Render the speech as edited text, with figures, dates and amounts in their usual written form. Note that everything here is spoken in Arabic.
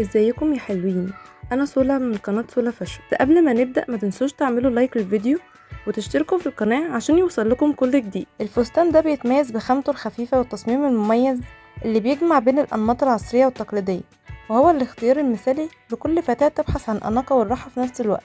ازيكم يا حلوين. انا سولا من قناة سولا فاشن. قبل ما نبدأ ما تنسوش تعملوا لايك للفيديو وتشتركوا في القناة عشان يوصلكم كل جديد. الفستان ده بيتميز بخامته الخفيفة والتصميم المميز اللي بيجمع بين الأنماط العصرية والتقليدية، وهو الاختيار المثالي لكل فتاة تبحث عن أناقة والراحة في نفس الوقت.